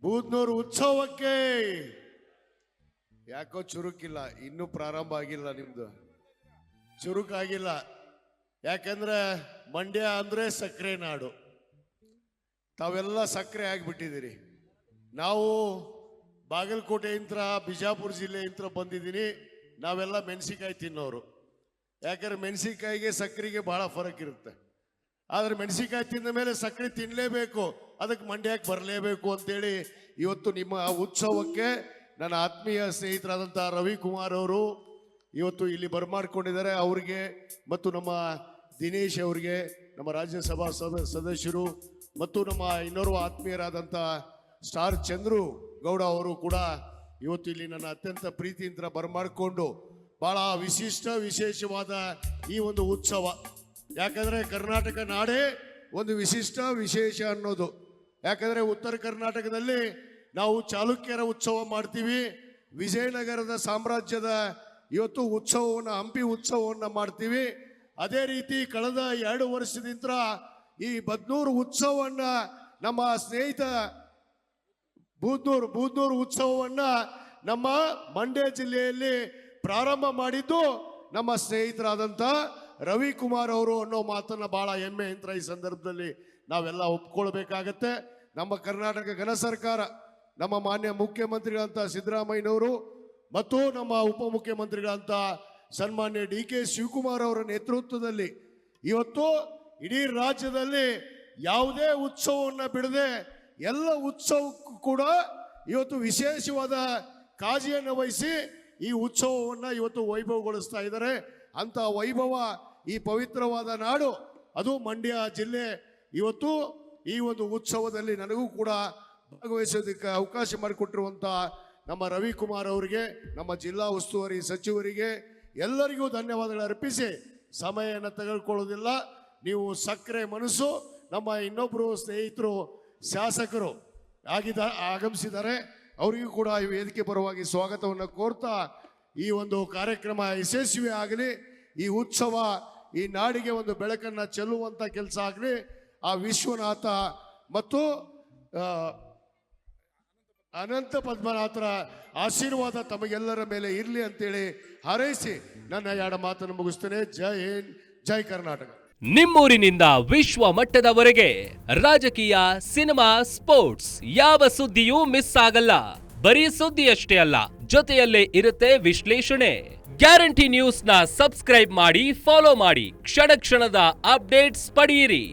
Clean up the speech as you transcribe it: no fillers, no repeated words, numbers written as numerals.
ಬೂದ್ನೂರು ಉತ್ಸವಕ್ಕೆ ಯಾಕೋ ಚುರುಕಿಲ್ಲ, ಇನ್ನೂ ಪ್ರಾರಂಭ ಆಗಿಲ್ಲ, ನಿಮ್ದು ಚುರುಕಾಗಿಲ್ಲ. ಯಾಕಂದ್ರೆ ಮಂಡ್ಯ ಅಂದ್ರೆ ಸಕ್ಕರೆ ನಾಡು, ತಾವೆಲ್ಲ ಸಕ್ಕರೆ ಆಗಿಬಿಟ್ಟಿದ್ದೀರಿ. ನಾವು ಬಾಗಲಕೋಟೆಯಿಂದ ಬಿಜಾಪುರ ಜಿಲ್ಲೆಯಿಂದ ಬಂದಿದ್ದೀನಿ. ನಾವೆಲ್ಲ ಮೆಣಸಿಕಾಯಿ ತಿನ್ನೋರು. ಯಾಕಂದ್ರೆ ಮೆಣಸಿಕಾಯಿಗೆ ಸಕ್ಕರೆಗೆ ಬಹಳ ಫರಕ್ ಇರುತ್ತೆ. ಆದ್ರೆ ಮೆಣಸಿಕಾಯಿ ತಿಂದ ಮೇಲೆ ಸಕ್ಕರೆ ತಿನ್ನಲೇಬೇಕು, ಅದಕ್ಕೆ ಮಂಡ್ಯಕ್ಕೆ ಬರಲೇಬೇಕು ಅಂತೇಳಿ ಇವತ್ತು ನಿಮ್ಮ ಉತ್ಸವಕ್ಕೆ ನನ್ನ ಆತ್ಮೀಯ ಸ್ನೇಹಿತರಾದಂಥ ರವಿಕುಮಾರ್ ಅವರು ಇವತ್ತು ಇಲ್ಲಿ ಬರಮಾಡ್ಕೊಂಡಿದ್ದಾರೆ. ಅವ್ರಿಗೆ ಮತ್ತು ನಮ್ಮ ದಿನೇಶ್ ಅವರಿಗೆ, ನಮ್ಮ ರಾಜ್ಯಸಭಾ ಸದಸ್ಯರು ಮತ್ತು ನಮ್ಮ ಇನ್ನೋರ್ವ ಆತ್ಮೀಯರಾದಂಥ ಸ್ಟಾರ್ ಚಂದ್ರು ಗೌಡ ಅವರು ಕೂಡ ಇವತ್ತು ಇಲ್ಲಿ ನನ್ನ ಅತ್ಯಂತ ಪ್ರೀತಿಯಿಂದ ಬರಮಾಡಿಕೊಂಡು ಬಹಳ ವಿಶೇಷವಾದ ಈ ಒಂದು ಉತ್ಸವ. ಯಾಕಂದ್ರೆ ಕರ್ನಾಟಕ ನಾಡೇ ಒಂದು ವಿಶೇಷ ಅನ್ನೋದು. ಯಾಕಂದ್ರೆ ಉತ್ತರ ಕರ್ನಾಟಕದಲ್ಲಿ ನಾವು ಚಾಲುಕ್ಯರ ಉತ್ಸವ ಮಾಡ್ತೀವಿ, ವಿಜಯನಗರದ ಸಾಮ್ರಾಜ್ಯದ ಇವತ್ತು ಉತ್ಸವವನ್ನು, ಹಂಪಿ ಉತ್ಸವವನ್ನು ಮಾಡ್ತೀವಿ. ಅದೇ ರೀತಿ ಕಳೆದ 2 ವರ್ಷದಿಂದ ಈ ಬದ್ನೂರು ಉತ್ಸವವನ್ನ ನಮ್ಮ ಸ್ನೇಹಿತ ಬೂದ್ನೂರು ಉತ್ಸವವನ್ನ ನಮ್ಮ ಮಂಡ್ಯ ಜಿಲ್ಲೆಯಲ್ಲಿ ಪ್ರಾರಂಭ ಮಾಡಿದ್ದು ನಮ್ಮ ಸ್ನೇಹಿತರಾದಂಥ ರವಿಕುಮಾರ್ ಅವರು ಅನ್ನೋ ಮಾತನ್ನ ಬಹಳ ಹೆಮ್ಮೆ ಅಂತ ಈ ಸಂದರ್ಭದಲ್ಲಿ ನಾವೆಲ್ಲ ಒಪ್ಕೊಳ್ಬೇಕಾಗತ್ತೆ. ನಮ್ಮ ಕರ್ನಾಟಕ ಘನ ಸರ್ಕಾರ, ನಮ್ಮ ಮಾನ್ಯ ಮುಖ್ಯಮಂತ್ರಿಗಳಂತ ಸಿದ್ದರಾಮಯ್ಯನವರು ಮತ್ತು ನಮ್ಮ ಉಪಮುಖ್ಯಮಂತ್ರಿಗಳಂತ ಸನ್ಮಾನ್ಯ DK ಶಿವಕುಮಾರ್ ಅವರ ನೇತೃತ್ವದಲ್ಲಿ ಇವತ್ತು ಇಡೀ ರಾಜ್ಯದಲ್ಲಿ ಯಾವುದೇ ಉತ್ಸವವನ್ನು ಬಿಡದೆ ಎಲ್ಲ ಉತ್ಸವಕ್ಕೂ ಕೂಡ ಇವತ್ತು ವಿಶೇಷವಾದ ಕಾಳಜಿಯನ್ನು ವಹಿಸಿ ಈ ಉತ್ಸವವನ್ನು ಇವತ್ತು ವೈಭವಗೊಳಿಸ್ತಾ ಇದ್ದಾರೆ. ಅಂತ ವೈಭವ ಈ ಪವಿತ್ರವಾದ ನಾಡು, ಅದು ಮಂಡ್ಯ ಜಿಲ್ಲೆ. ಇವತ್ತು ಈ ಒಂದು ಉತ್ಸವದಲ್ಲಿ ನನಗೂ ಕೂಡ ಭಾಗವಹಿಸೋದಕ್ಕೆ ಅವಕಾಶ ಮಾಡಿಕೊಟ್ಟಿರುವಂಥ ನಮ್ಮ ರವಿಕುಮಾರ್ ಅವರಿಗೆ, ನಮ್ಮ ಜಿಲ್ಲಾ ಉಸ್ತುವಾರಿ ಸಚಿವರಿಗೆ ಎಲ್ಲರಿಗೂ ಧನ್ಯವಾದಗಳು ಅರ್ಪಿಸಿ ಸಮಯವನ್ನು ತೆಗೆದುಕೊಳ್ಳೋದಿಲ್ಲ. ನೀವು ಸಕ್ಕರೆ ಮನಸ್ಸು, ನಮ್ಮ ಇನ್ನೊಬ್ಬರು ಸ್ನೇಹಿತರು ಶಾಸಕರು ಆಗಮಿಸಿದ್ದಾರೆ, ಅವರಿಗೂ ಕೂಡ ಈ ವೇದಿಕೆ ಪರವಾಗಿ ಸ್ವಾಗತವನ್ನು ಕೋರ್ತಾ ಈ ಒಂದು ಕಾರ್ಯಕ್ರಮ ಯಶಸ್ವಿ ಆಗಲಿ, ಈ ಉತ್ಸವ ಈ ನಾಡಿಗೆ ಒಂದು ಬೆಳಕನ್ನು ಚೆಲ್ಲುವಂಥ ಕೆಲಸ ಆಗಲಿ. ಆ ವಿಶ್ವನಾಥ ಮತ್ತು ಅನಂತ ಪದ್ಮನಾಥರ ಆಶೀರ್ವಾದ ತಮಗೆಲ್ಲರ ಮೇಲೆ ಇರಲಿ ಅಂತೇಳಿ ಹಾರೈಸಿ ನನ್ನ 2 ಮಾತನ್ನು ಮುಗಿಸ್ತೇನೆ. ಜೈ ಹಿಂದ್, ಜೈ ಕರ್ನಾಟಕ. ನಿಮ್ಮೂರಿನಿಂದ ವಿಶ್ವ ಮಟ್ಟದವರೆಗೆ ರಾಜಕೀಯ, ಸಿನಿಮಾ, ಸ್ಪೋರ್ಟ್ಸ್ ಯಾವ ಸುದ್ದಿಯೂ ಮಿಸ್ ಆಗಲ್ಲ. ಬರೀ ಸುದ್ದಿಯಷ್ಟೇ ಅಲ್ಲ, ಜೊತೆಯಲ್ಲೇ ಇರುತ್ತೆ ವಿಶ್ಲೇಷಣೆ. ಗ್ಯಾರಂಟಿ ನ್ಯೂಸ್ ನ ಸಬ್ಸ್ಕ್ರೈಬ್ ಮಾಡಿ, ಫಾಲೋ ಮಾಡಿ, ಕ್ಷಣ ಕ್ಷಣದ ಅಪ್ಡೇಟ್ಸ್ ಪಡೆಯಿರಿ.